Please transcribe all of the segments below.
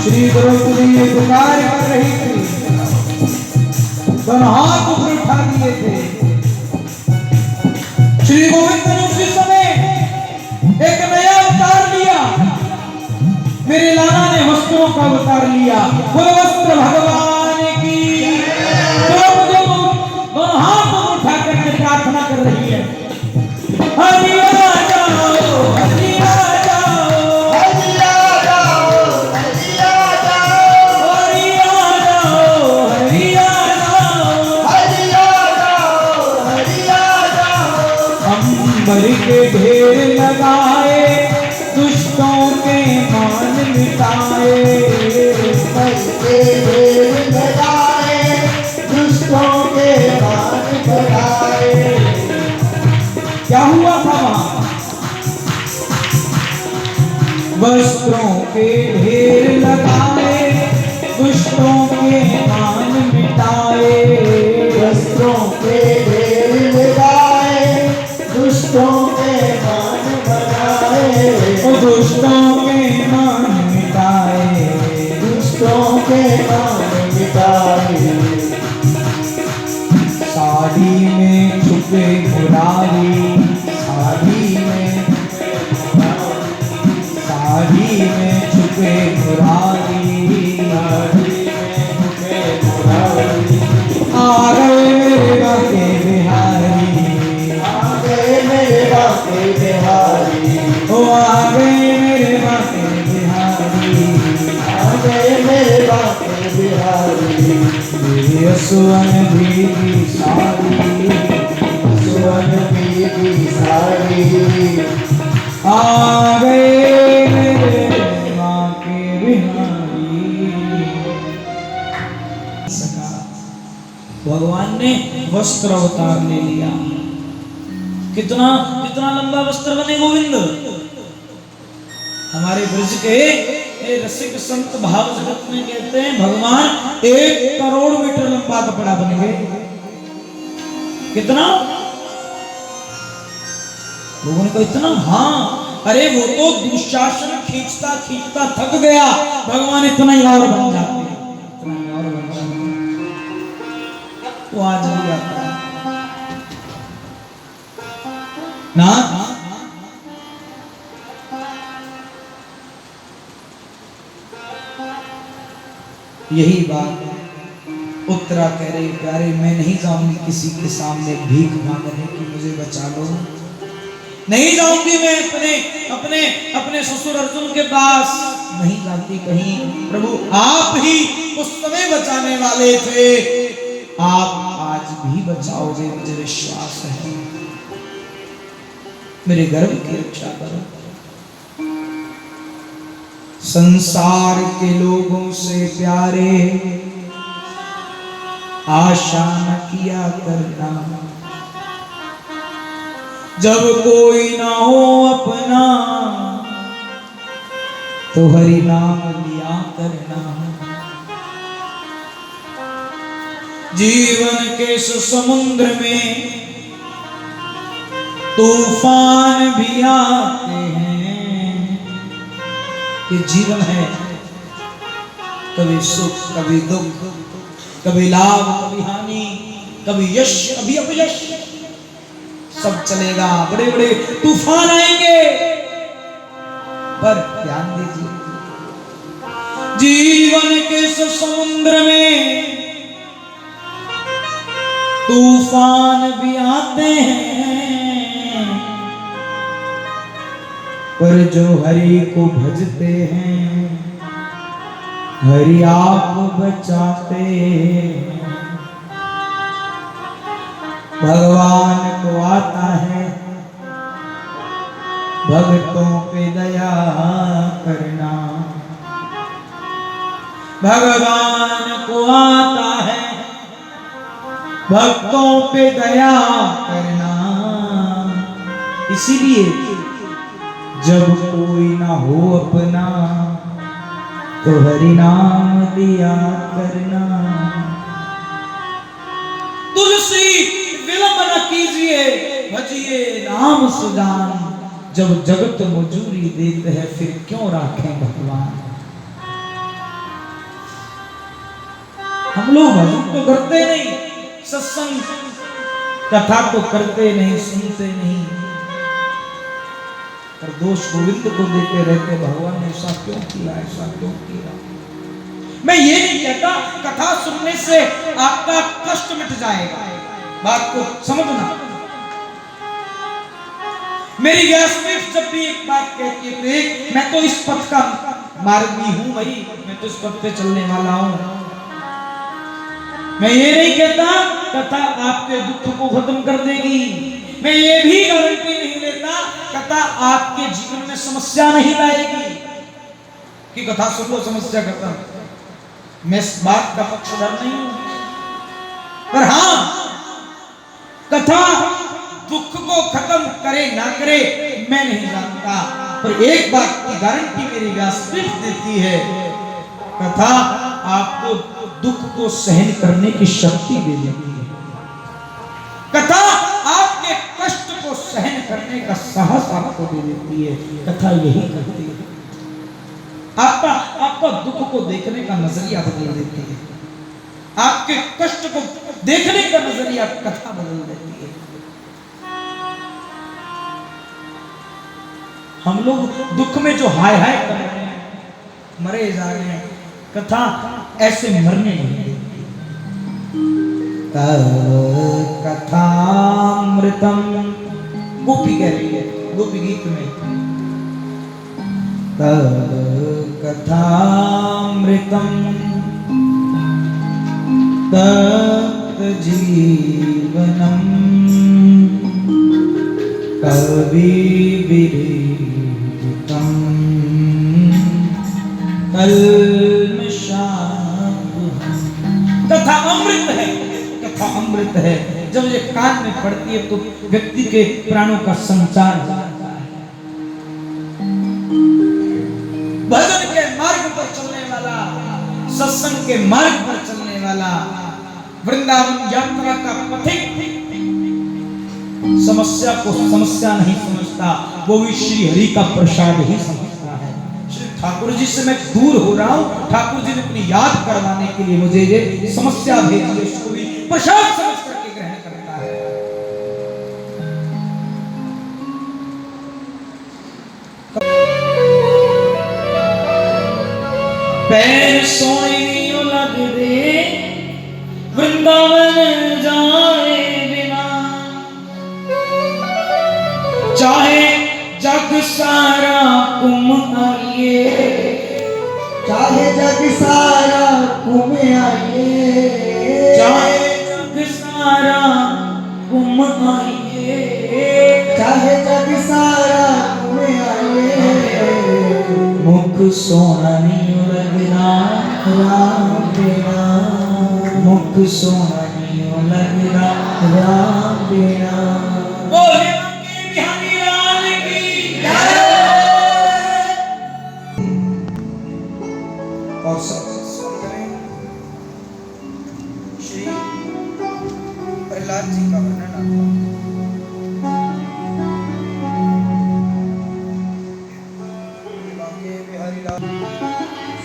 श्री द्रौपदी पुकार कर रही थी, दोनों हाथ ऊपर उठा दिए थे। श्री गोविंद ने उसी समय एक नया अवतार लिया, मेरे लाला ने वस्त्रों का अवतार लिया। वो वस्त्र भगवान की। द्रौपदी दोनों हाथ उठा कर प्रार्थना कर रही है, हरि आ जाओ, हरि आ के ढेर लगाए, दुष्टों के मान मिटाए। के ढेर लगाए, दुष्टों के मान बढ़ाए। क्या हुआ था वहां? वस्त्रों के ढेर लगाए, दुष्टों के मान मिटाए। वस्त्रों के ढेर लगाए, दुष्टों के मान बढ़ाए। दुष्टों के मान मिटाए, दुष्टों के मान मिटाए। साड़ी में छुपे मुरारी, साड़ी में छुपे मुरारी, आ गए मेरे बाके बिहारी, आ गए मेरे बाके बिहारी। ओ आ गए मेरे बाके बिहारी, आ गए मेरे बाके बिहारी। मेरी सुवन भीगी साड़ी, सुवन भीगी साड़ी। आ गए मेरे बाके बिहारी। भगवान ने वस्त्र अवतार ले लिया। कितना कितना लंबा वस्त्र बने गोविंद। हमारे ब्रज के रसिक संत भाव जगत में कहते हैं भगवान 1 करोड़ मीटर लंबा कपड़ा बन गए। कितना लोगों ने कहा इतना? हाँ, अरे वो तो दुशासन खींचता खींचता थक गया, भगवान इतना ही और बन जाते, इतना ही और बन जाते। वो आज भी आता है ना। यही बात उत्तरा कह रही, प्यारे मैं नहीं जाऊंगी किसी के सामने भीख मांगने कि मुझे बचा लो। नहीं जाऊंगी मैं अपने अपने अपने ससुर अर्जुन के पास, नहीं जाती कहीं। प्रभु आप ही उस समय बचाने वाले थे, आप आज भी बचाओगे, मुझे विश्वास है। मेरे गर्भ की रक्षा करो। संसार के लोगों से प्यारे आशा न किया करना, जब कोई ना हो अपना तो हरि नाम लिया करना। जीवन के समुद्र में तूफान भी आते हैं। ये जीवन है, कभी सुख कभी दुख, कभी लाभ कभी हानि, कभी यश कभी अपयश, सब चलेगा। बड़े बड़े तूफान आएंगे, पर ध्यान दीजिए जीवन के समुद्र में तूफान भी आते हैं, पर जो हरि को भजते हैं हरि आप बचाते हैं। भगवान को आता है भक्तों पे दया करना, भगवान को आता है भक्तों पे दया करना। इसीलिए जब कोई ना हो अपना तो हरि नाम लिया करना। तुलसी विलंब न कीजिए भजिए नाम सुजान। जब जगत मजूरी देते हैं फिर क्यों राखें भगवान। हम लोग भजन तो करते नहीं, सत्संग कथा तो करते नहीं, सुनते नहीं, पर दोष गोविंद को देते रहते भगवान ने ऐसा क्यों किया, ऐसा क्यों किया। मैं ये नहीं कहता कथा सुनने से आपका कष्ट मिट जाएगा, बात को समझना। मेरी व्यासपीठ जब भी एक बात कहती है, एक मैं तो इस पथ का मार्गी हूं भाई, मैं तो इस पथ पे चलने वाला हूं। मैं ये नहीं कहता कथा आपके दुख को खत्म कर देगी, मैं ये भी गारंटी नहीं लेता कथा आपके जीवन में समस्या नहीं लाएगी कि कथा सुन लो समस्या खत्म। मैं इस बात का पक्षधर नहीं हूं, पर हां कथा दुख को खत्म करे ना करे मैं नहीं जानता, पर एक बात की गारंटी मेरी व्यासपीठ देती है, कथा आपको दुख को सहन करने की शक्ति दे देती है। कथा आपके कष्ट को सहन करने का साहस आपको दे देती है। कथा यही करती है, आपका दुख को देखने का नजरिया बदल देती है, आपके कष्ट को देखने का नजरिया कथा बदल देती है। हम लोग दुख में जो हाय हाय कर रहे हैं, मरे जा रहे हैं, कथा ऐसे मरने नहीं देती। कथामृतम गोपी कह रही है गोपी गीत में, कथामृतम तप्त जीवनम कवि विरहितम कथा अमृत है, कथा अमृत है। जब ये कान में पड़ती है तो व्यक्ति के प्राणों का संचार होता है। भजन के मार्ग पर चलने वाला, सत्संग के मार्ग पर चलने वाला, वृंदावन यात्रा का पथिक समस्या को समस्या नहीं समझता, वो भी श्री हरि का प्रसाद ही समझता है। श्री ठाकुर जी से मैं दूर हो रहा हूं, ठाकुर जी ने अपनी याद करवाने के लिए मुझे ये समस्या भेजी है, उसको भी प्रसाद समझ करके ग्रहण करता है। पैर सोई लग दे वृंदावन जाए बिना, चाहे जग सारा कुम आइए, चाहे जग सारा कुम आइए, चाहे जग सारा कुम आइए, चाहे जग सारा कुम आइए, मुख सोना नहीं लगना राम बिना, मुख सोना नहीं लगना राम बिना। बोले मंगे बिहारी लाल की जय। और सब करें श्री प्रहलाद जी का वर्णन आता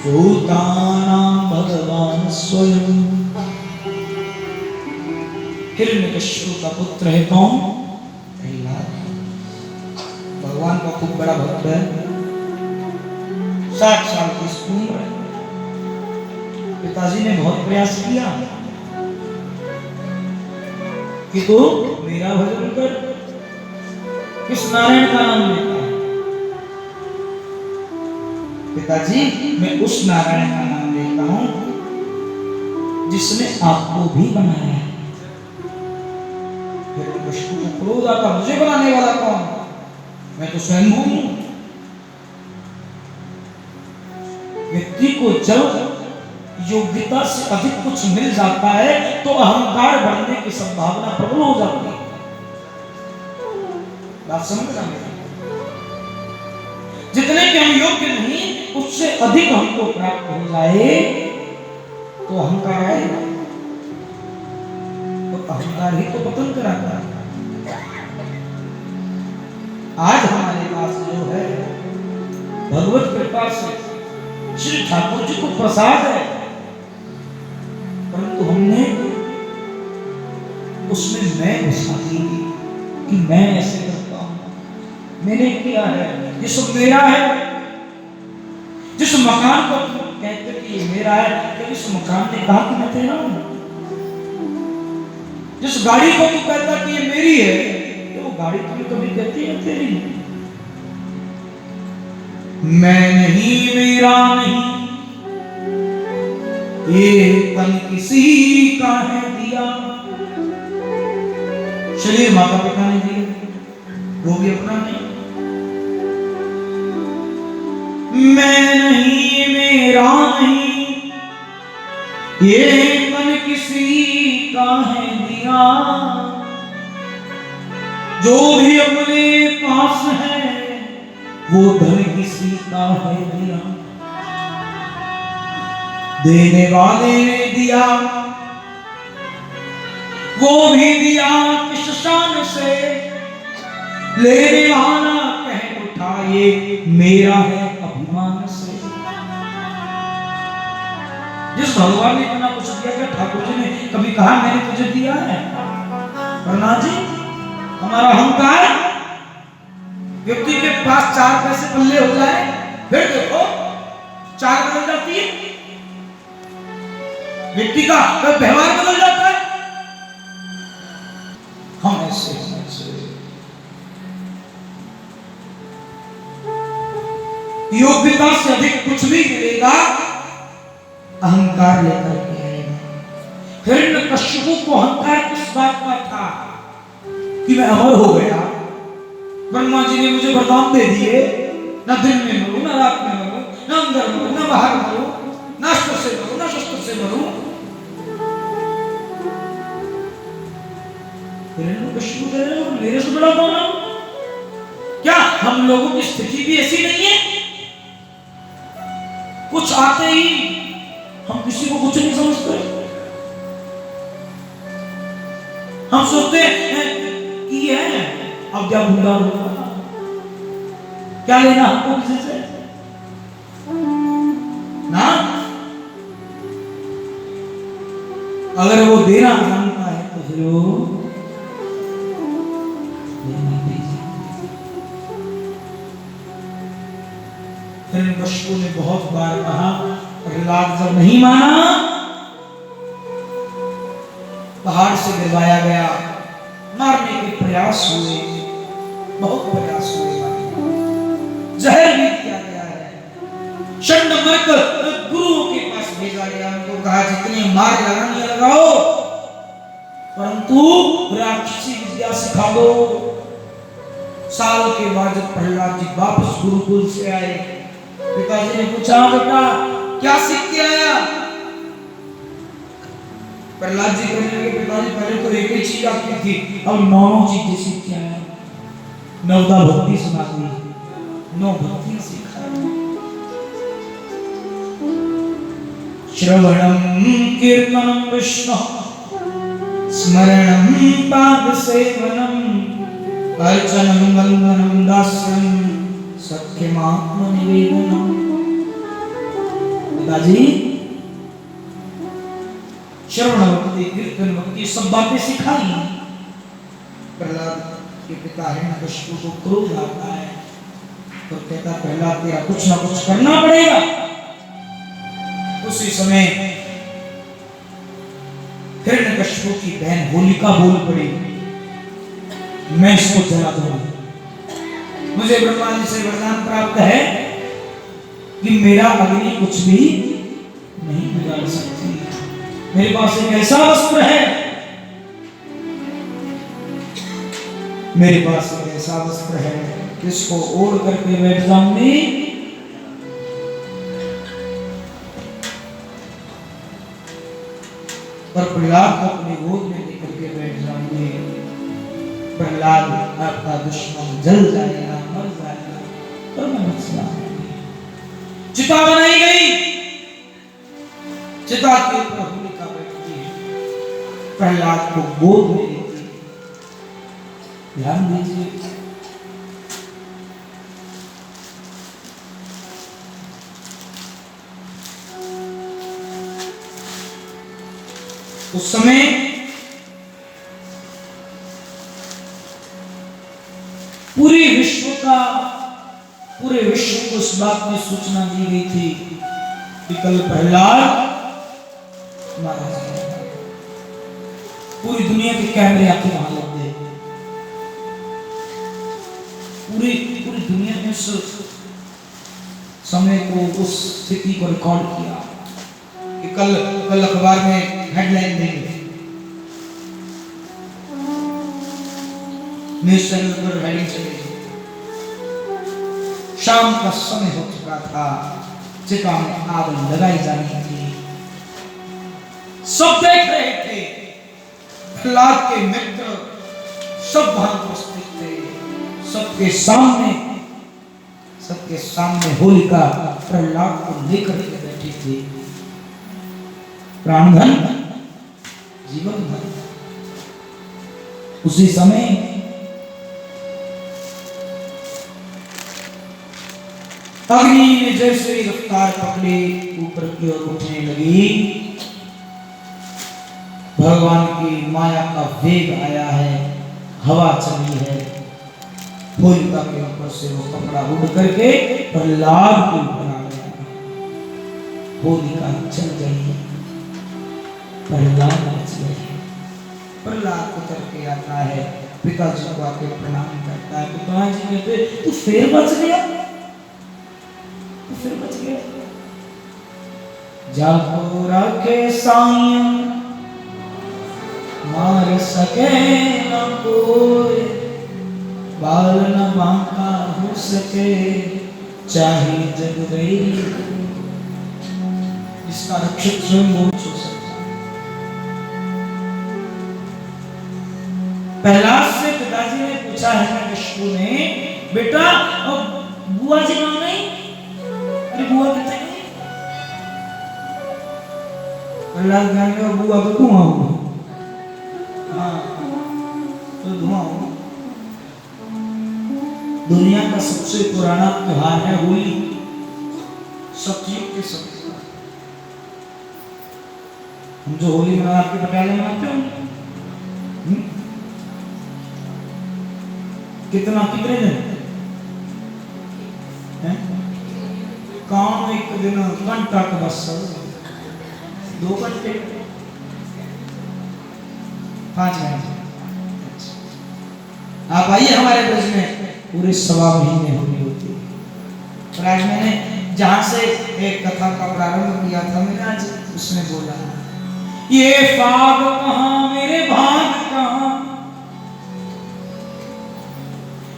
भूतानां भगवान स्वयं। हिरण्यकश्यप का पुत्र है कौन? प्रहलाद। भगवान का खूब बड़ा भक्त है, 60 साल की उम्र है। पिताजी ने बहुत प्रयास किया कि तू मेरा भजन कर, किस नारायण का नाम लेता है? पिताजी मैं उस नारायण का नाम लेता हूं जिसने आपको भी बनाया है। फिर विष्णु को क्रोध आता, मुझे बनाने वाला कौन? मैं तो स्वयं हूं। व्यक्ति को जब योग्यता से अधिक कुछ मिल जाता है तो अहंकार बढ़ने की संभावना प्रबल हो जाती है। बात समझ रहे हैं? जितने के हम योग्य नहीं उससे अधिक हमको प्राप्त हो जाए तो अहंकार आएगा, तो अहंकार ही तो पतन कराता है। आज हमारे पास जो है भगवत कृपा से श्री ठाकुर जी को प्रसाद है, परंतु हमने उसमें मैं घुसा दी कि मैं ऐसे करता हूं, मैंने किया है, ये सब मेरा है। जिस मकान को कहते कि ये मेरा है, तो इस मकान ने कहा कि मैं तेरा हूं। जिस गाड़ी को तू कहता कि ये मेरी है, तो वो गाड़ी तुम्हें कभी कहती है तेरी नहीं। मैं नहीं, मेरा नहीं, ये तन किसी का है दिया। शरीर माता पिता ने दिया, वो भी अपना नहीं। मैं नहीं, मेरा नहीं, ये तन किसी का है दिया। जो भी अपने पास है वो धन किसी का है दिया। देने वाले ने दिया, वो भी दिया किस शान से। लेने वाला कह उठा ये मेरा है अभिमान से। जिस भगवान ने इतना कुछ दिया, क्या ठाकुर जी ने कभी कहा मैंने तुझे दिया है? वरना जी हमारा अहंकार, व्यक्ति के पास 4 पैसे पल्ले हो जाए फिर देखो 4 बदल जाती है, व्यक्ति का व्यवहार बदल जाता है। हम ऐसे योग्यता से अधिक कुछ भी मिलेगा अहंकार लेकर के आएगा। हिरण्यकश्यप को अहंकार किस बात का था कि मैं अमर हो गया, ब्रह्मा जी ने मुझे वरदान दे दिए, ना दिन में मरूं, ना रात में मरूं, ना अंदर मरूं, ना बाहर मरूं, ना अस्त्र से मरूं, ना शस्त्र से मरूं। मेरे से बड़ा कौन है? क्या हम लोगों की स्थिति भी ऐसी नहीं है? कुछ आते ही हम किसी को कुछ नहीं समझते। हम सोचते हैं कि है अब क्या गुंडा होगा, क्या लेना हमको किसी से ना। अगर वो देना जानता है तो फिर वो हिरण्यकश्यप ने बहुत बार कहा, प्रहलाद जब नहीं माना पहाड़ से गिरवाया गया, मारने के प्रयास हुए, बहुत प्रयास हुए, जहर भी दिया गया है। षण्डमर्क गुरुओं के पास भेजा गया, उनको कहा जितने मार लगानी लगाओ, परंतु राक्षसी विद्या सिखा दो। साल के बाद जब प्रहलाद जी वापस गुरुकुल से आए, पिताजी ने पूछा बेटा क्या सीख के आया? प्रहलाद जी कहने लगे पिताजी पहले तो एक ही चीज आती थी, अब 9 चीजें सीख के आया। 9 भक्ति सुना दी, 9 भक्ति सिखाई। श्रवणम कीर्तनम विष्णु स्मरणम पाद सेवनम अर्चनम वंदनम दास्यम सख्यमात्म निवेदनम। पिताजी श्रवण भक्ति, कीर्तन भक्ति सब बातें सिखाई। प्रहलाद के पिता हिरण्यकश्यप को क्रोध आता है तो कहता प्रहलाद तेरा कुछ ना कुछ करना पड़ेगा। उसी समय हिरण्यकश्यप की बहन होलिका बोल पड़ी, मैं इसको जला दूंगा। मुझे ब्रह्मा जी से वरदान प्राप्त है कि मेरा अग्नि कुछ भी नहीं बिगाड़ सकती। मेरे पास एक ऐसा वस्त्र है, मेरे पास एक ऐसा वस्त्र है जिसको ओढ़ करके बैठ जाऊंगी और प्रहलाद को अपनी गोद में लेकर के बैठ जाएंगे। प्रहलाद आपका दुश्मन जल जाएगा, मर जाएगा और मैं बच जाऊंगी। चिता बनाई गई, चिता के ऊपर होलिका बैठती है, प्रहलाद को गोद में लेती है। ध्यान दीजिए, उस समय पूरे विश्व को इस बात की सूचना दी गई थी कि कल प्रहलाद मारा जाएगा। पूरी दुनिया के कैमरे आके वहां लग गए, पूरी दुनिया ने उस समय को, उस स्थिति को रिकॉर्ड किया कि कल अखबार में हेडलाइन देंगे, न्यूज़ चैनल पर हेडिंग चलेगी। शाम का समय हो चुका था, चिता में आग लगाई जानी थी। सब देख रहे थे, प्रहलाद के मित्र सब वहां उपस्थित थे। सबके सामने होलिका प्रहलाद को लेकर के बैठी थी। प्राणधन, जीवन धन। उसी समय अग्नि ने जैसे ही रफ्तार पकड़ी, ऊपर की ओर उठने लगी। भगवान की माया का वेग आया है, हवा चली है। होलिका के ऊपर से वो कपड़ा उड़ करके प्रहलाद के ऊपर आ गया। होलिका चल गई, प्रहलाद बच गए। प्रहलाद उतर के आता है, पिताजी को आके प्रणाम करता है। पिताजी कहते तू फिर बच गया, तू फिर बच गया। जागो रखे साईं मार सके न कोई, बाल न बांका हो सके चाहे जग गई। इसका रक्षक स्वयं बोल हो सकता। प्रहलाद से पिताजी ने पूछा है हिरण्यकशिपु ने, बेटा बुआ जी कहाँ नहीं? अरे बुआ कितने गई? प्रहलाद कहने बुआ तो धुआं हुआ। हाँ तो धुआं हुआ। दुनिया का सबसे पुराना त्योहार है होली, सतयुग के समय। हम जो होली मना आपके पटियाले मनाते हो, कितने दिन हैं? काम एक दिन घंटा का बस, 2 घंटे, 5 घंटे। आप आइए हमारे ब्रज में, पूरे 1.25 महीने होली होती है। और आज मैंने जहां से एक कथा का प्रारंभ किया था, मैंने आज उसने बोला ये फाग कहां मेरे भाग कहां,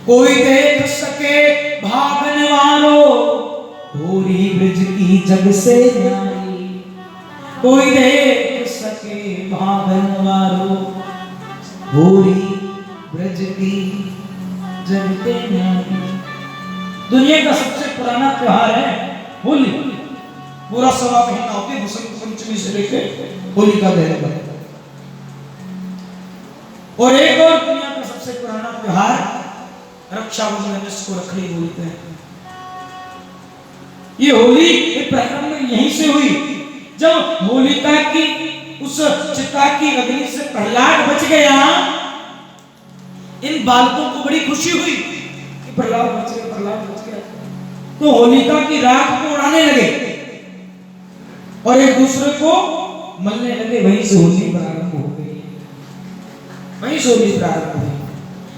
कोई देख सके भागने वालों, होरी ब्रज की जग से न्यारी। कोई देख सके भागने वालों, होरी ब्रज की जग के न्यारी। दुनिया का सबसे पुराना त्योहार है होली। पूरा 1.25 महीना होती है, बसंत पंचमी से लेकर होली का दहन तक। और एक और दुनिया का सबसे पुराना त्योहार रक्षाबंधन, जिसको रखड़ी बोलते हैं। ये होली एक प्रारंभ में यहीं से हुई, जब होलिका की उस चिता की अग्नि से प्रहलाद बच गया। इन बालकों को बड़ी खुशी हुई कि प्रहलाद बच गया, प्रहलाद बच गया। तो होलिका की राख को उड़ाने लगे और एक दूसरे को मलने लगे। वहीं से होली प्रारंभ हो गई, वहीं से होली प्रारंभ हुई।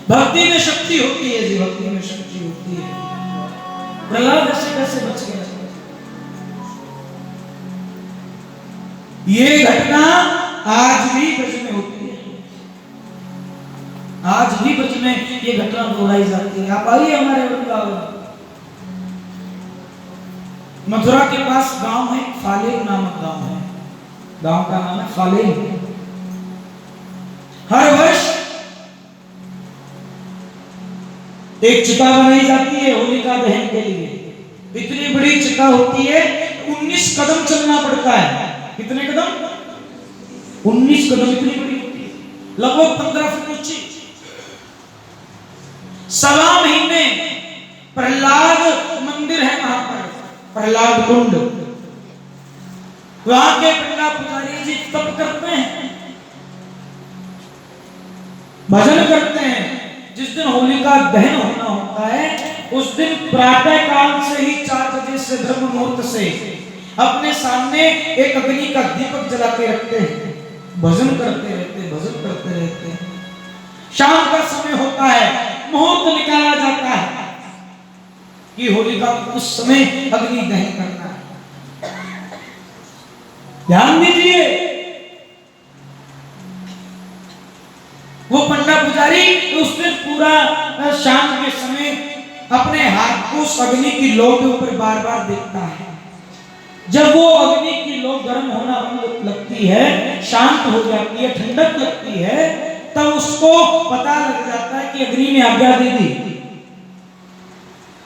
भक्ति में शक्ति होती है जी, भक्ति में शक्ति होती है। प्रहलाद ऐसे कैसे बच गया? ये घटना आज भी ब्रज में होती है, आज भी ब्रज में ये घटना दोहराई जाती है। आप आइए हमारे वृंदावन, मथुरा के पास गांव है, फालेन नामक गांव है। गांव का नाम है फालेन। हर वर्ष एक चिता बनाई जाती है होलिका दहन के लिए। इतनी बड़ी चिता होती है, 19 कदम चलना पड़ता है। कितने कदम? 19 कदम। इतनी बड़ी होती है, लगभग 15 फुट ऊंची। 1.25 महीने प्रहलाद मंदिर है वहां पर, प्रहलाद कुंड। वहां के पंडा पुजारी जी तप करते हैं, भजन करते हैं। जिस दिन होलिका दहन होना होता है उस दिन प्रातः काल से ही 4 बजे से ब्रह्म मुहूर्त से अपने सामने एक अग्नि का दीपक जला के रखते हैं, भजन करते रहते हैं, भजन करते रहते हैं। शाम का समय होता है, मुहूर्त निकाला जाता है कि होलिका को उस समय अग्नि दहन करना है। ध्यान दीजिए, वो पंडा पुजारी उस दिन पूरा शाम के समय अपने हाथ को उस अग्नि की लौ के ऊपर बार बार देखता है। जब वो अग्नि की लौ गर्म होना लगती है, शांत हो जाती है, ठंडक लगती है, तब उसको पता लग जाता है कि अग्नि ने आज्ञा दे दी।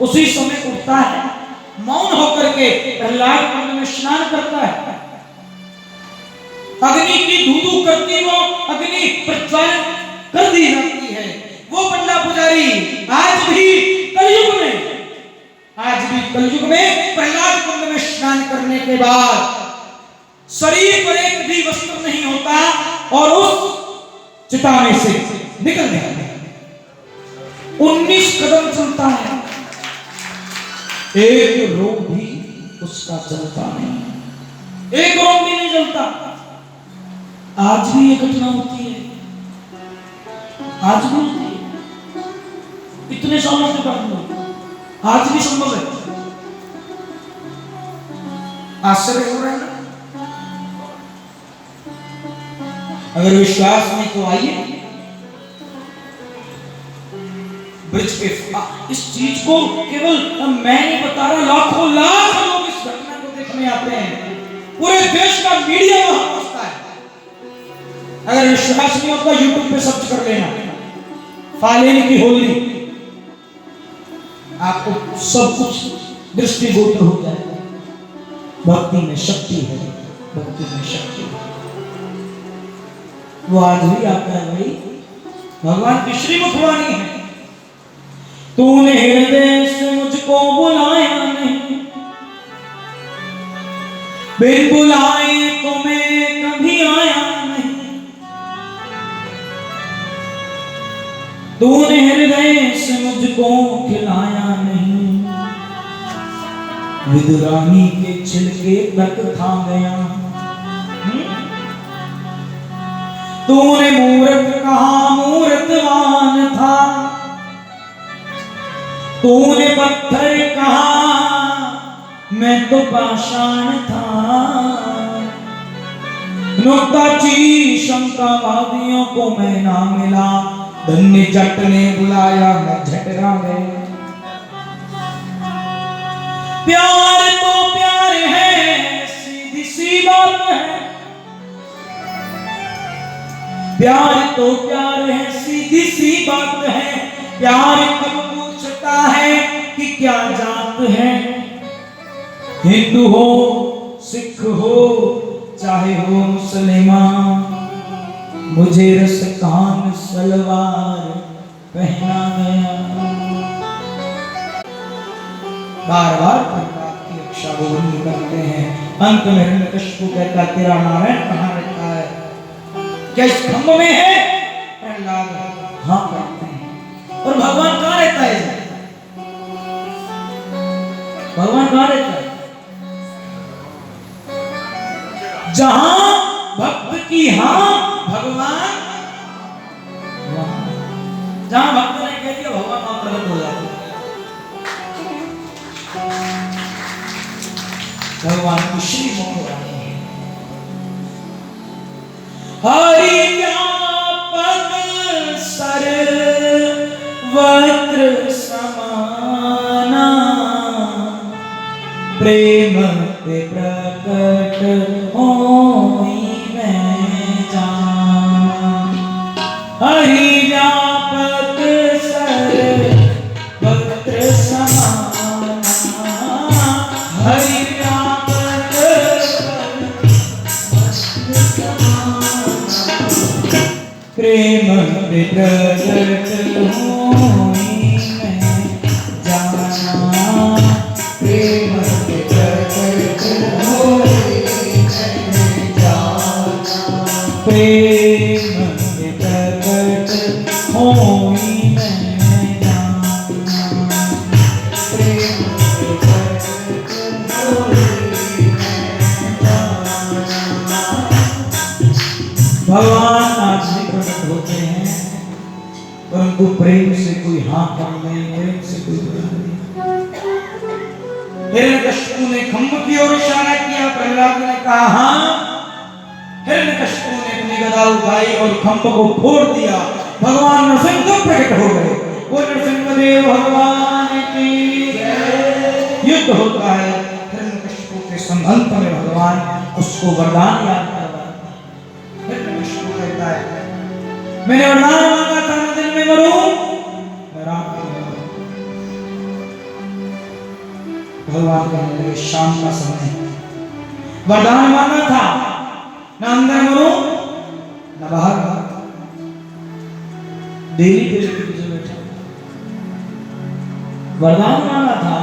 उसी समय उठता है, मौन होकर के प्रहलाद कुंड में स्नान करता है। अग्नि की धू-धू करती वो अग्नि प्रज्वलित कर दी जाती है। वो पंडा पुजारी आज भी कलयुग में प्रहलाद कुंड में स्नान करने के बाद शरीर पर एक भी वस्त्र नहीं होता और उस चिता में से निकल जाता है। 19 कदम चलता है, एक रोग भी उसका चलता नहीं, एक रोग भी नहीं चलता। आज भी ये घटना होती है, आज भी होती है, इतने सालों के बाद आज भी संभव है। आश्चर्य हो रहा है ना? अगर विश्वास नहीं तो आइए ब्रिज पे। इस चीज को केवल मैं नहीं बता रहा, लाखों लाख लोग इस घटना को देखने आते हैं। पूरे देश का मीडिया वहां पहुंचता है। अगर विश्वास नहीं होता यूट्यूब पे सर्च कर लेना, फालेन की होली, आपको सब कुछ दृष्टिगोचर हो जाएगा। भक्ति में शक्ति है, भक्ति में शक्ति है। वो आज भी आता है भाई, भगवान की श्रीमुख वाणी है। तूने हृदय से मुझको बुलाया नहीं, बिन बुलाए तो मैं कभी आया नहीं। तूने हृदय से मुझको खिलाया नहीं, विदुरानी के छिलके तक खा गया। तूने मूर्त कहा मूर्तवान था, तूने पत्थर कहा मैं तो पाषाण था। नुक्ताची शंकावादियों को मैं ना मिला, धन्य जट ने बुलाया मैं झटरा गया। प्यार तो प्यार है, सीधी सी बात है। प्यार तो प्यार है, सीधी सी बात है। प्यार कब पूछता है कि क्या जात है। हिंदू हो सिख हो चाहे हो मुसलमान, मुझे रसकान सलवार पहना गया। बार बार प्रहलाद की रक्षा गोविंद करते हैं। अंत में हिरण्यकशिपु कहता तेरा नारायण कहाँ रखा है, क्या इस खम्भ में है? प्रहलाद हाँ कहते हैं। और भगवान कहाँ रहता है? भगवान कहाँ रहता है? जहां भक्त की हाँ, भगवान वहां। जहां भक्त ने कह दिया भगवान वहां प्रकट हो जाते। भगवान की श्रीमुख वाणी है। हरि व्यापक सर्वत्र समाना, प्रेम पे प्रकट होई मैं जाना। प्रेम पे प्रकट होई मैं जाना, प्रेम पे प्रकट होई मैं जाना, प्रेम पे प्रकट होई मैं जाना, प्रेम पे प्रकट होई मैं जाना। भगवान आज भी प्रकट होते हैं, परंतु प्रेम से कोई हाँ कर नहीं, प्रेम से कोई बुरा नहीं। हिरण्यकशिपु ने खम्भ की ओर इशारा किया, प्रहलाद ने कहा हाँ। हिरण्यकशिपु ने अपनी गदा उठाई और खम्भ को फोड़ दिया। भगवान नरसिंह प्रकट हो गए। वो नरसिंहदेव भगवान की जय। युद्ध होता है, हिरण्यकशिपु के संहत में भगवान उसको वरदान याद करवाते हैं। हिरण्यकशिपु कहता है मैंने वरदान मांगा था मैं दिन में मरूं, मैं रात में मरूं। भगवान कहने लगे शाम का समय है, वरदान मांगा था ना अंदर मरूं ना बाहर मरूं, देरी देरी के पीछे बैठा। वरदान मांगा था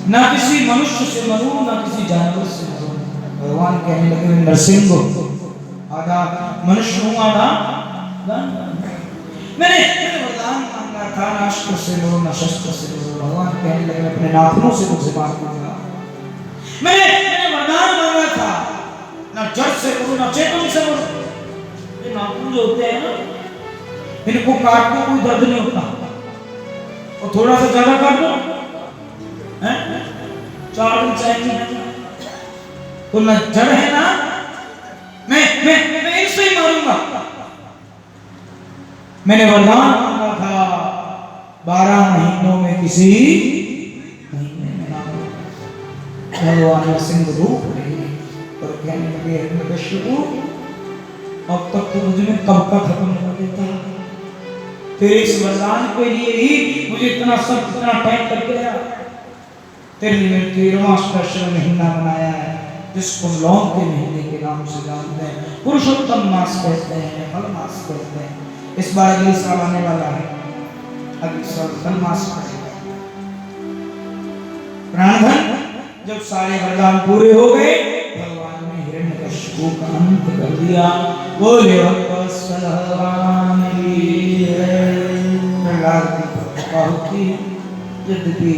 ना किसी मनुष्य से मरूं ना किसी जानवर से मरूं। भगवान कहने लगे मैं नरसिंह हूं, आधा मनुष्य हूं आधा मैंने वरदान मांगा था ना अस्त्र से मरूं ना शस्त्र से मरूं। भगवान कहने लगे अपने नाखूनों से मुझे मार दूंगा। मैंने वरदान मांगा था ना जड़ से मरूं ना चेतन से मरूं। ये नाखून जो होते हैं ना, इनको काटने कोई दर्द नहीं होता, और थोड़ा सा ज्यादा काट दो हैं 4 दिन चाहिए तो ना जड़ है ना, मैं इसे ही मारूंगा। मैंने वरदान मांगा था 12 महीनों में किसी महीने में ना। भगवान नरसिंह रूप रहे और कहने लगे हिरण्यकशिपु अब तक तो मुझे में कब का खत्म कर देता, तेरे इस वरदान के लिए ही मुझे इतना सब इतना टाइम कर गया। तेरे लिए 13वां स्पेशल महीना बनाया है जिसको लौंग के महीने के नाम से जानते हैं, पुरुषोत्तम मास कहते हैं, फल मास कहते हैं। इस बार अगले साल आने वाला है, अगले साल फल मास आएगा। प्राणधन जब सारे वरदान पूरे हो गए, भगवान ने हिरण्यकशिपु का अंत कर दिया। बोले भगवान की जय। प्रहलाद की कृपा होती, यद्यपि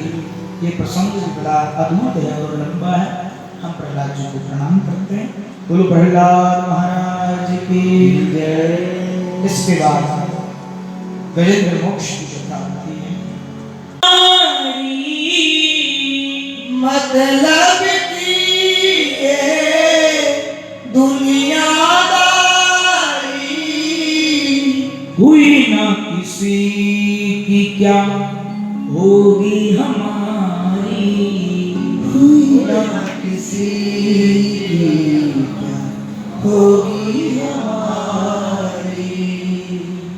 ये प्रसंग बड़ा अद्भुत है और लंबा है, हम प्रहलाद जी को प्रणाम करते हैं। बोलो प्रहलाद महाराज की जय। इसके बाद गजेंद्र मोक्ष की कथा होती है। मतलब की दुनियादारी हुई ना किसी की क्या होगी हमारी, हुई ना किसी की क्या होगी हमारी।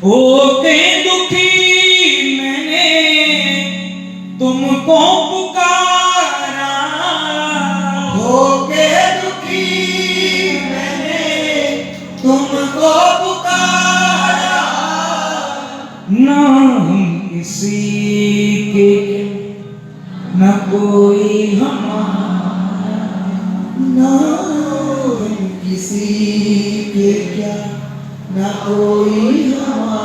होके दुखी मैंने तुमको पुकारा, होके दुखी मैंने तुमको पुकारा। ना हम किसी के न कोई हमारा, ना किसी के क्या न कोई हमारा।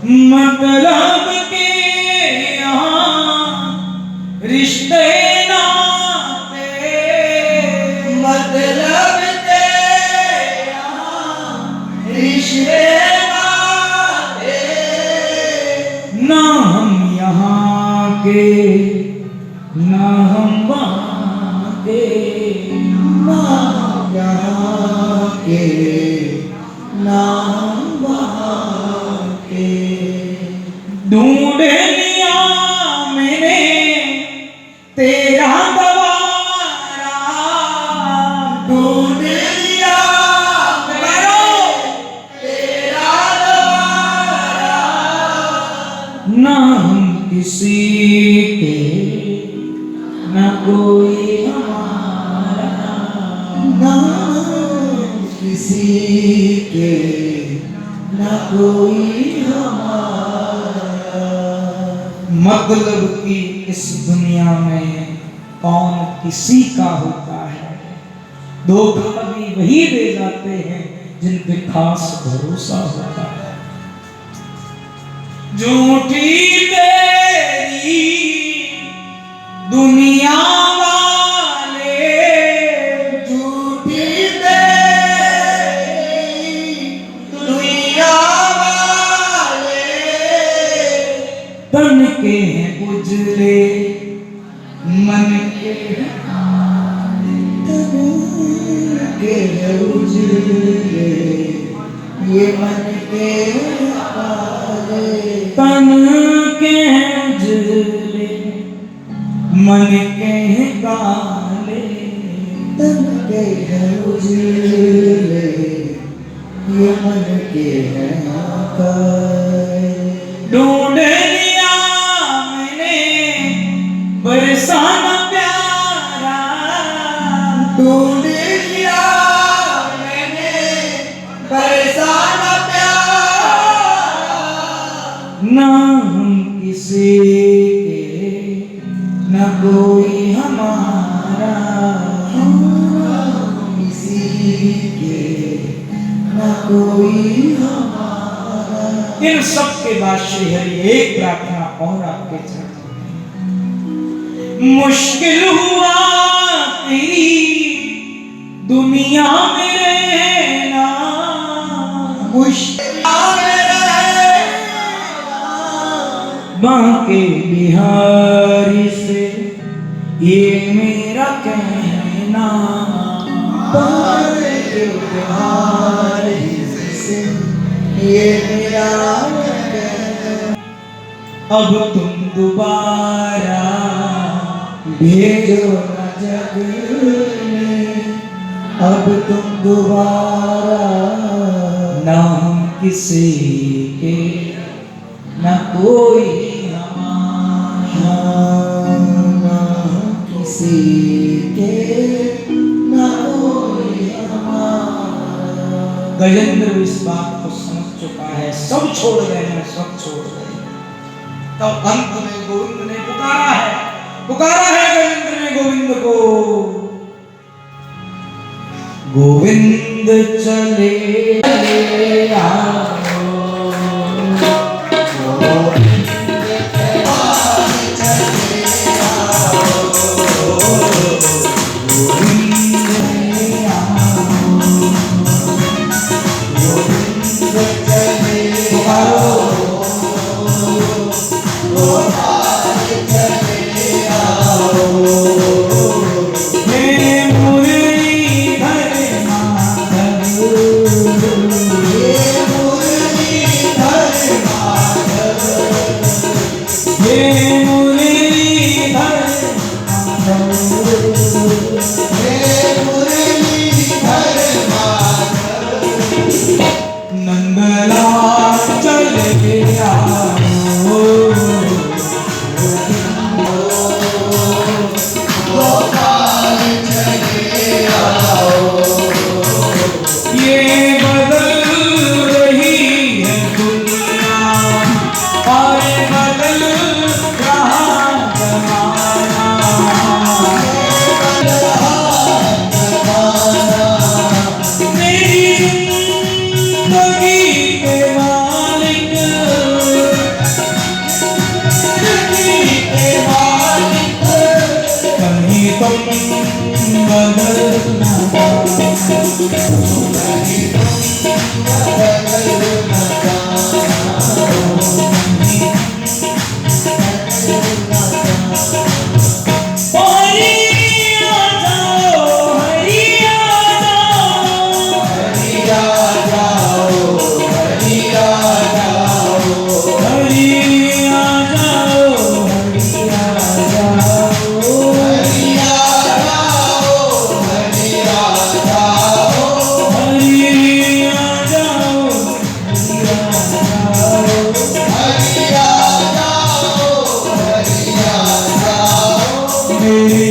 मतलब के यहाँ रिश्ते नाते, मतलब के यहाँ रिश्ते नाते। ना हम यहाँ के ना हम वहाँ के, ना यहाँ के ना वहाँ के। ढूंढ लिया मैंने तेरा गवारा, ढूंढ लिया मैंने तेरा द्वारा। ना हम किसी के न कोई हमारा, ना किसी के न कोई हमारा। मतलब कि इस दुनिया में कौन किसी का होता है, धोखा भी वही दे जाते हैं जिन पे खास भरोसा होता है। झूठी तेरी दुनिया वाले, झूठी तेरी दुनिया वाले, तन के हैं उजले मन के उजले, ये मन के काले। तन के हैं उजले मन के हैं काले। तन के हैं उजले, ये मन के हैं काले। ढूंढ लिया मैंने बरसाना प्यारा, ढूंढ लिया मैंने बरसाना प्यारा। ना हम किसी के न कोई हमारा। किसी के न कोई हमारा। इन सब के बाद श्री हरि एक प्रार्थना और आपके चरणों में। मुश्किल हुआ तेरी दुनिया में रहना, मुश्किल बांके बिहारी से ये मेरा कहना। बांके बिहारी से ये मेरा कहना। अब तुम दोबारा भेजो न जग में, अब तुम दोबारा ना हम किसी के न कोई हमारा। ना किसी के न कोई हमारा। गजेंद्र इस बात को समझ चुका है, सब छोड़ रहे हैं, सब छोड़ रहे हैं। तब अंत में गोविंद ने पुकारा है गजेंद्र ने गोविंद को। गोविंद चले आओ,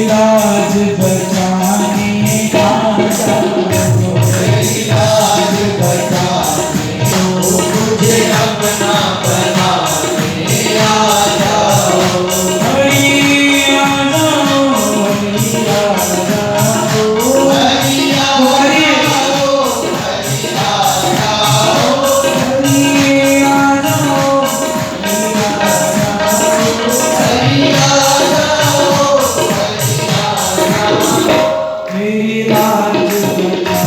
लाज बचाने आ जाओ, मेरी लाज बचा,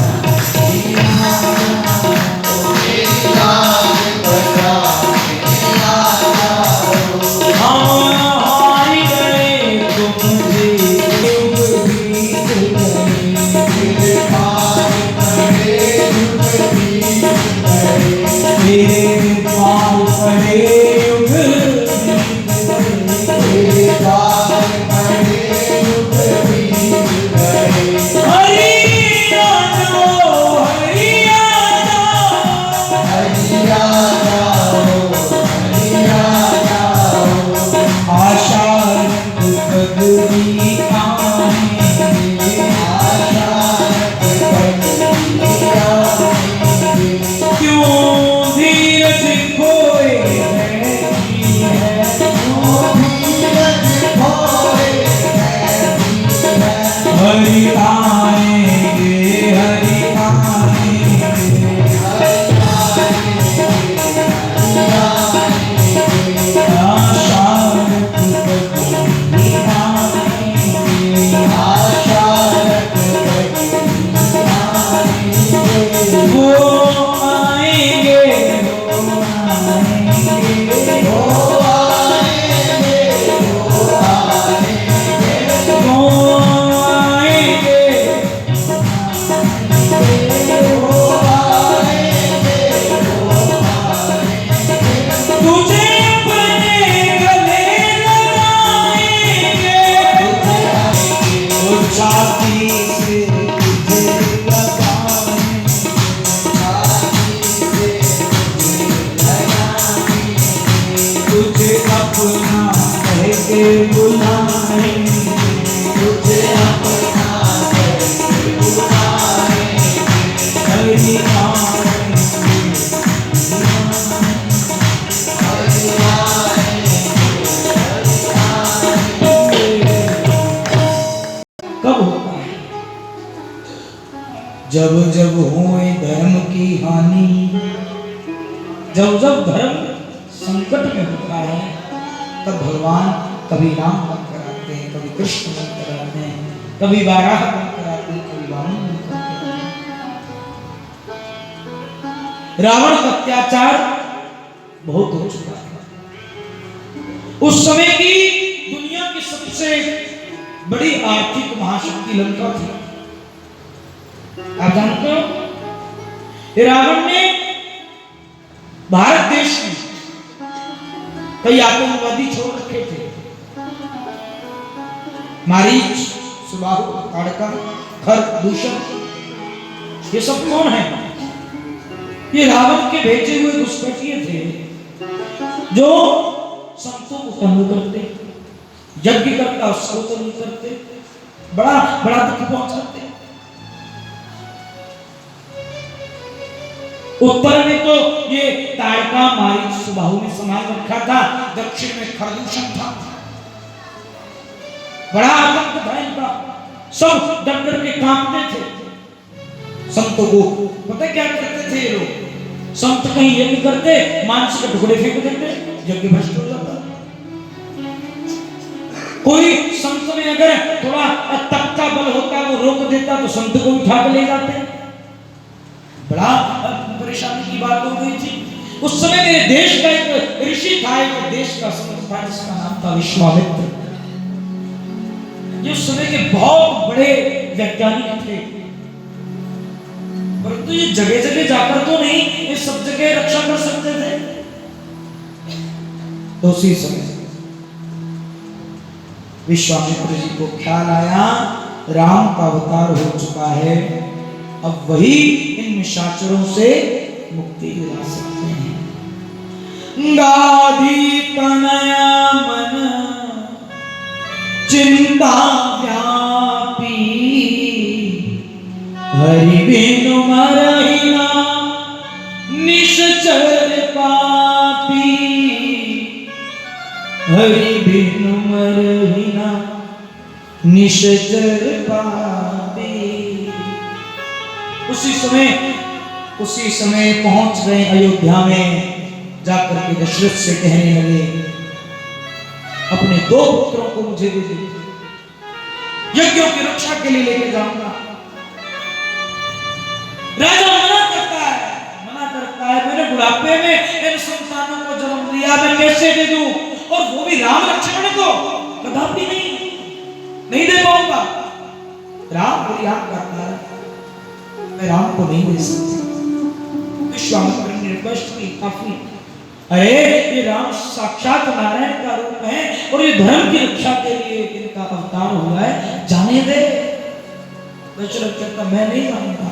मेरे पाँव पड़े युग मेरे पाँव पड़े युग हरि आ जाओ हरि आ जाओ हरि आ जाओ हरि आ जाओ आशा रंग बदली आएंगे आशा रंग बदली आएंगे क्यों धीरज खोए हैं की है क्यों धीरज खोए हैं की है हरि आएंगे हरि आएंगे आशा रख बदली आएंगे आशा रख बदली आएंगे वो आएंगे कब होता है जब जब होए धर्म की हानि जब जब धर्म संकट में होता है तब भगवान कभी राम बन कर आते हैं कभी कृष्ण बन कर आते हैं कभी वाराह बन कर आते हैं कभी वामन बन कर आते हैं। रावण का अत्याचार बहुत हो चुका है उस समय की दुनिया की सबसे बड़ी आर्थिक महाशक्ति लंका थी आप जानते हो रावण ने भारत देश में कई आतंकवादी छोड़ रखे थे मारीच सुबाहु ताड़का खर दूषण ये सब कौन है ये रावण के भेजे हुए घुसपैठिए थे जो संतों को तंग करते यज्ञ करता उसको तो नहीं करते बड़ा बड़ा दुख पहुंचाते उत्तर में तो ये ताड़का मारीच सुबाहु ने संभाल रखा था दक्षिण में खरदूषण था बड़ा आतंक था इनका सब डर डर के कांपते थे संतों को पता क्या करते थे ये लोग संत कहीं यज्ञ करते मांस के टुकड़े फेंक देते यज्ञ भ्रष्ट हो जाता कोई संत में अगर थोड़ा तख्ता बल होता वो रोक देता तो संत को उठा के ले जाते बड़ा परेशानी की बात हो गई थी उस समय मेरे देश का एक ऋषि था एक देश का संत था जिसका नाम था विश्वामित्र ये उस समय के बहुत बड़े वैज्ञानिक थे परंतु ये जगह जगह जाकर तो नहीं ये सब जगह रक्षा कर सकते थे तो उसी समय विश्वामित्र जी को ख्याल आया राम का अवतार हो चुका है अब वही इन निशाचरों से मुक्ति दिला सकते हैं गाधी तनया मन चिंता व्यापी हरि बिनु मरहिना निश्चर पापी हरि बिनु मरहिना निश्चर पापी उसी समय पहुंच गए अयोध्या में जाकर के दशरथ से कहने लगे अपने दो पुत्रों को मुझे दे दीजिए यज्ञों की रक्षा के लिए लेके जाऊंगा। राजा मना करता है, मैंने बुढ़ापे में इन संतानों को जन्म दिया, मैं कैसे दे दूं, और वो भी राम लक्ष्मण को, कदापि नहीं दे पाऊंगा। राम मेरी आंख करता है, मैं राम को नहीं दे सकती। विश्वामित्र ने रिक्वेस्ट की काफी, अरे ये राम साक्षात नारायण का रूप है और ये धर्म की रक्षा के लिए इनका अवतार हुआ है, जाने दे। दशरथ कहता मैं नहीं जानता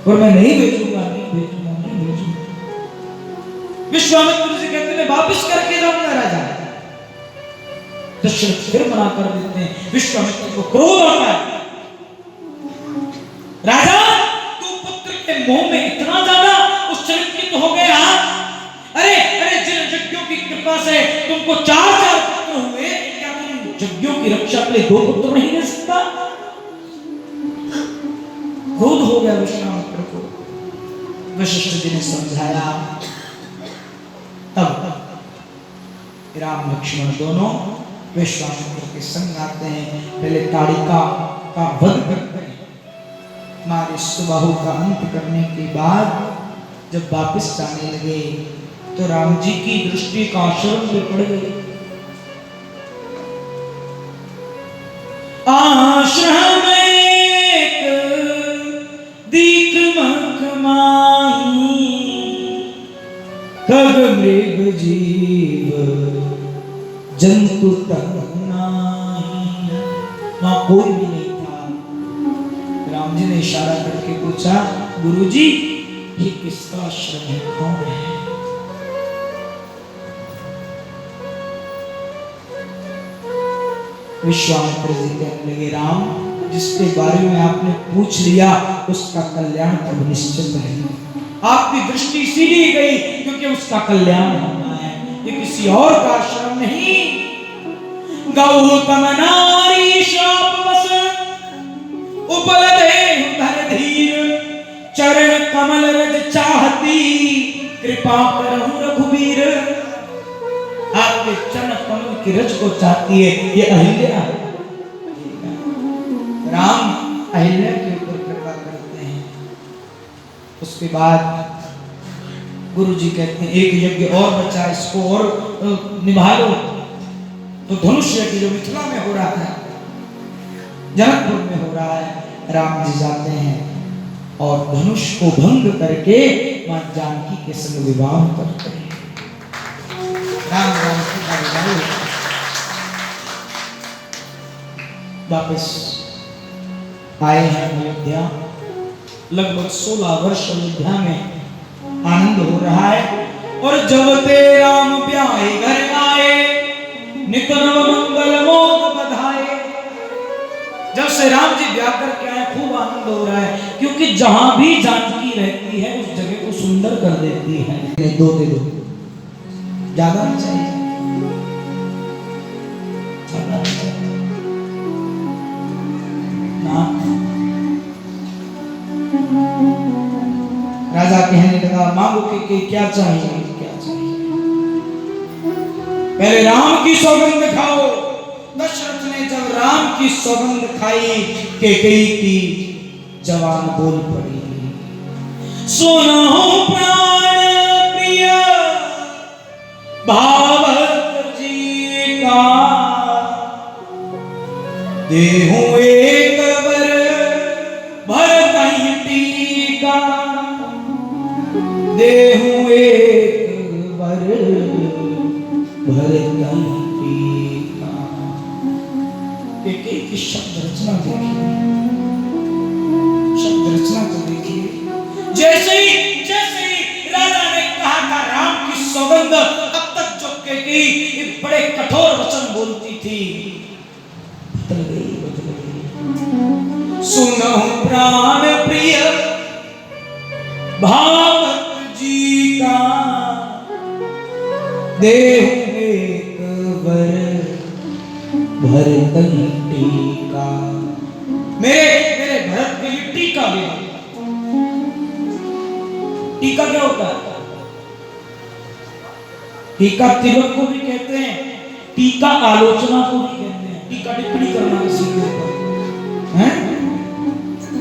और मैं नहीं भेजूंगा। विश्वामित्र जी कहते मैं वापस करके जाऊंगा राजा। दशरथ फिर मना कर देते हैं। विश्वामित्र को क्रोध आता है, राजा तू पुत्र के मोह में इतना ज्यादा उच्चरित हो गया। अरे जिन यज्ञों की कृपा से तुमको 4 पुत्र हुए, क्या तुम यज्ञों की रक्षा के लिए 2 पुत्र नहीं ले सकता? क्रोध हो गया विश्वामित्र को। वशिष्ठ जी ने समझाया। तब राम लक्ष्मण दोनों विश्वामित्र के संग आते हैं। पहले ताड़िका का वध करते हैं, मारे सुबाहु का अंत करने के बाद जब वापस जाने लगे तो राम जी की दृष्टि का आश्रम में पड़ गई। आश्रम एक दीक मखमाही, खग मृग जीव जंतु तक नाही। वहां कोई भी नहीं था। राम जी ने इशारा करके पूछा, गुरुजी ये किसका आश्रम है, कौन है? विश्वामित्र जी कहने लगे, राम जिसके बारे में आपने पूछ लिया उसका कल्याण अब निश्चित है। आपकी दृष्टि इसीलिए गई क्योंकि उसका कल्याण होना है, ये किसी और का आश्रम नहीं। गौतम नारी शापवश उपल देहु धर धीर, चरण कमल रज चाहती कृपा करहु रघुबीर। आपके चरण कमल की रज को चाहती है ये अहिल्या। राम अहिल्या के ऊपर कृपा करते हैं। उसके बाद गुरु जी कहते हैं एक यज्ञ और बचा, इसको और निभा लो। तो धनुष यज्ञ जो मिथिला में हो रहा है, जनकपुर में हो रहा है, राम जी जाते हैं और धनुष को भंग करके मां जानकी के संग विवाह करते हैं। राम जानकी का विवाह वापस आए हैं अयोध्या। लगभग 16 वर्ष अयोध्या में आनंद हो रहा है। और जब ते राम ब्याहे घर आए, नित नव मंगल मोद बधाए। जब से राम जी ब्याह करके आए खूब आनंद हो रहा है, क्योंकि जहां भी जानकी रहती है उस जगह को सुंदर कर देती है। दो दे दो, ज्यादा नहीं चाहिए, ज्यादा नहीं चाहिए ना। राजा कहने लगा, मांगो कि क्या चाहिए, क्या चाहिए? पहले राम की सौगंध खाओ। दशरथ ने जब राम की सौगंध खाई, कैकेयी की जवान बोल पड़ी, सुनो प्राण प्रिय भावत जी का, देहु एक वर भरतहि टीका, देहु एक वर भरतहि टीका। कैकेयी की शब्द रचना देखिए, शब्द रचना तो देखिए। जैसे ही राजा ने कहा था राम की सौगंध, अब तक जो कैकेयी बड़े कठोर वचन बोलती थी, बदल गई, बदल गई। सुनो प्राण प्रिय भावत जी का, देहु एक वर भरतहि टीका। मेरे भरत के लिए टीका दे। टीका क्या होता है? टीका तिलक को भी कहते हैं, टीका आलोचना को भी कहते हैं। टीका टिप्पणी करना किसी के ऊपर।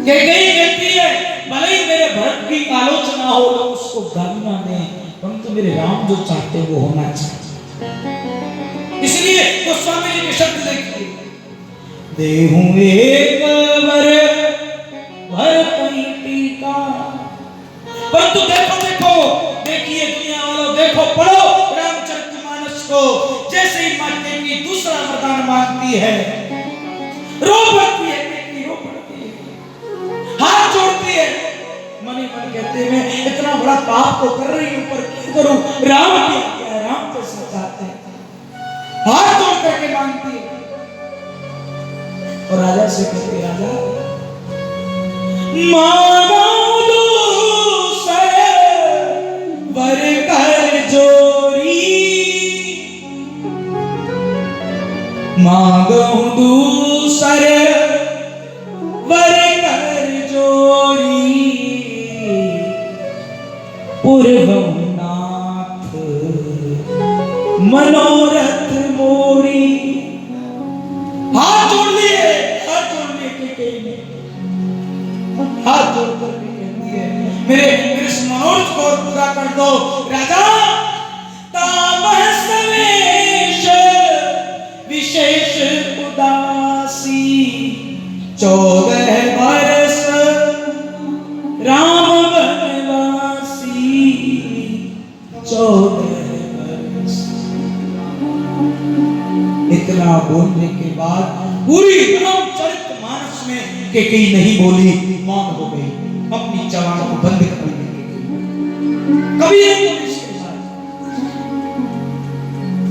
कई कहती है भले ही मेरे भरत की आलोचना हो लोग उसको गाली ना दें, परंतु मेरे राम जो चाहते वो होना चाहिए। इसलिए गोस्वामी जी के शब्द देखिए, देहूं एक वर भरत ही टीका। परंतु देखो देखो देखिए दुनिया वालों, देखो पढ़ो रामचरितमानस को, जैसे ही माते की दूसरा वरदान मांगती है, रो पड़ती है, रो पड़ती है, हाथ जोड़ती है, मन ही मन कहते मैं इतना बड़ा पाप तो कर रही हूं, पर क्यों करूं, राम क्या है, राम तो चाहते हैं, हाथ जोड़ करके मांगती है। और राजा से कहते, राजा मांगो दूसर वर कर जोरी, मांगो दूसर वर कर जोरी, पूर्वनाथ मनोरथ मोरी। हाथ जोड़ लिए के हाथ जोड़ कर कहती है, मेरे इस मनोरथ को पूरा कर दो। राजा तामह सवेश विशेष उदासी, 14 बरस राम वनवासी, 14 बरस। इतना बोलने के बाद पूरी रामचरितमानस में कैकेयी नहीं बोली, मौन हो गई, अपनी जबान को बंद कर ली। कभी नहीं बोली इसके बाद।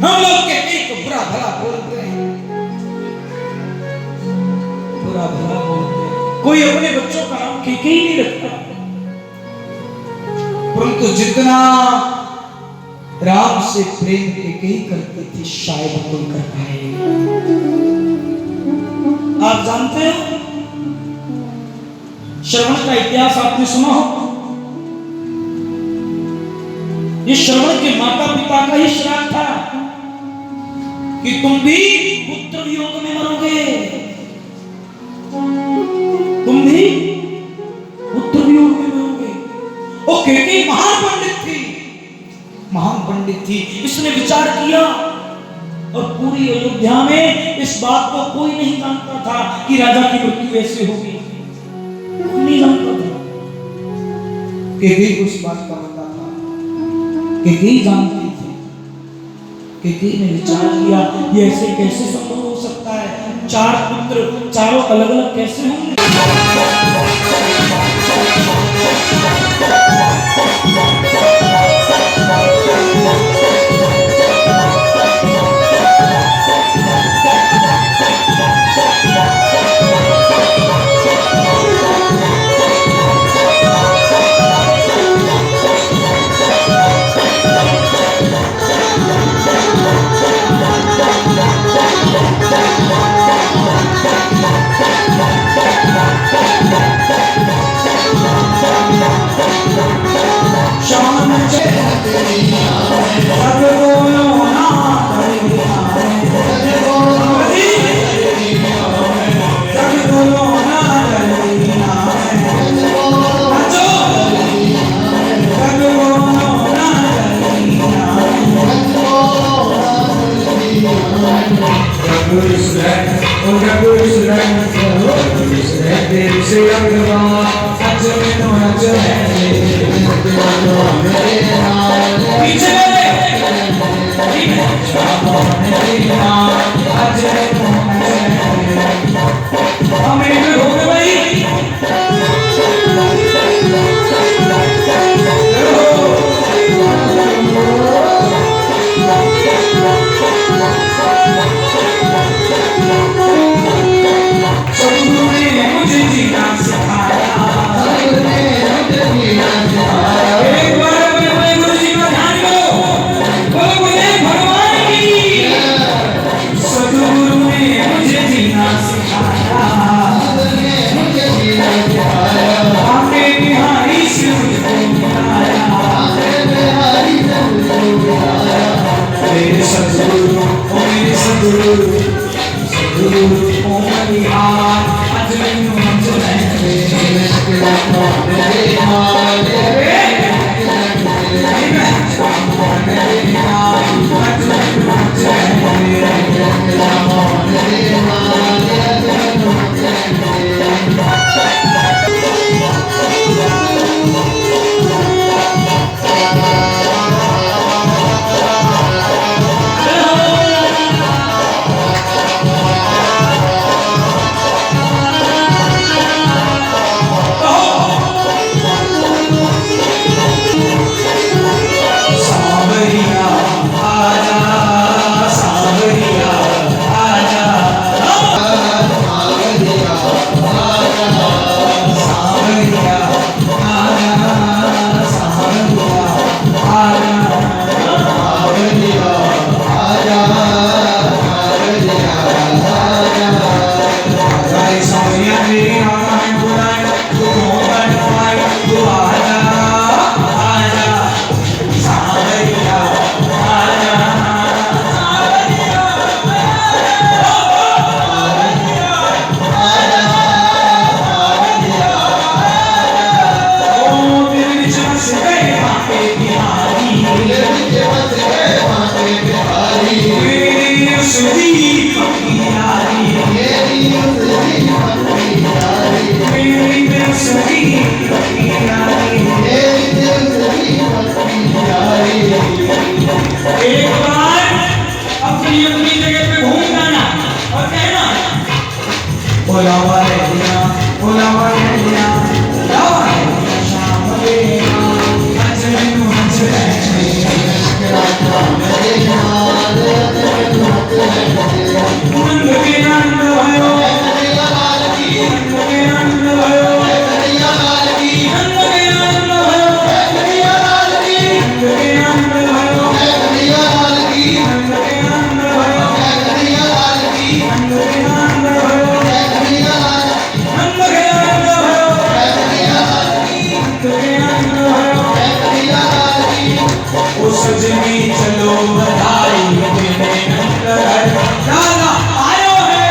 हम लोग कैकेयी को बुरा भला बोलते हैं, बुरा भला बोलते हैं, कोई अपने बच्चों का नाम कैकेयी नहीं रखता, परंतु जितना राम से प्रेम कैकेयी करती थी शायद कोई कर पाए। आप जानते हो श्रवण का इतिहास आपने सुना हो, ये श्रवण के माता पिता का ही श्राप था कि तुम भी पुत्र वियोग में मरोगे, तुम भी पुत्र वियोग में मरोगे। वो कैकेयी महान पंडित थी, महान पंडित थी, इसने विचार किया और पूरी अयोध्या में इस बात को कोई नहीं जानता था कि राजा की मृत्यु ऐसे होगी, नहीं जानता था। कैकेयी को इस बात का पता था, कैकेयी जानती थी। कैकेयी ने विचार किया ये ऐसे कैसे संभव हो सकता है, 4 पुत्र चारों अलग अलग कैसे होंगे। सांवरिया आजा, सांवरिया आजा, सांवरिया आजा, हमारे सांवरिया मेरी आजा है बुलाए, तू होगा नवाई, तू आजा आजा, सांवरिया आजा, ओ मेरे बीच बस गए बाके बिहारी, मेरी उसकी फकीरानी, मेरी उसकी फकीरानी। एक बार अपनी अपनी जगह पे घूम जाना और कहना बुलावा रे दिया, बुलावा रे दिया, बुलावा रे दिया, शाम बेना हंस बिनु हंस रहे, नंद के नंद भयो, नंद के नंद भयो, नंद के नंद भयो, नंद के नंद भयो, नंद के नंद भयो, नंद के नंद भयो, नंद के नंद भयो, ओ सजनी चलो बधाई देने नंद घर दादा आयो है,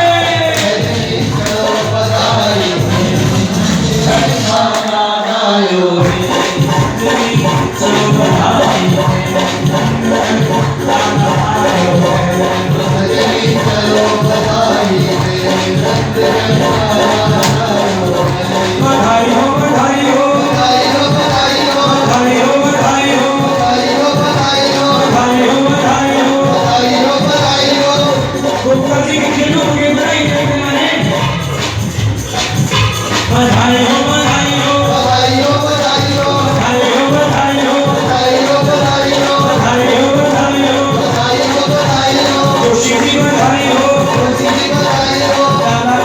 आयो है, सजनी चलो बधाई देने नंद घर दादा आयो है, बधाई हो बधाई हो, बधाई हो बधाई हो, बधाई हो बधाई हो, गोपाल जी के खेलों के बधाई देते हैं, बधाई हो बधाई हो, बधाई हो बधाई हो, बधाई हो बधाई हो, बधाई हो बधाई हो, जोशी जी बधाई हो, दादा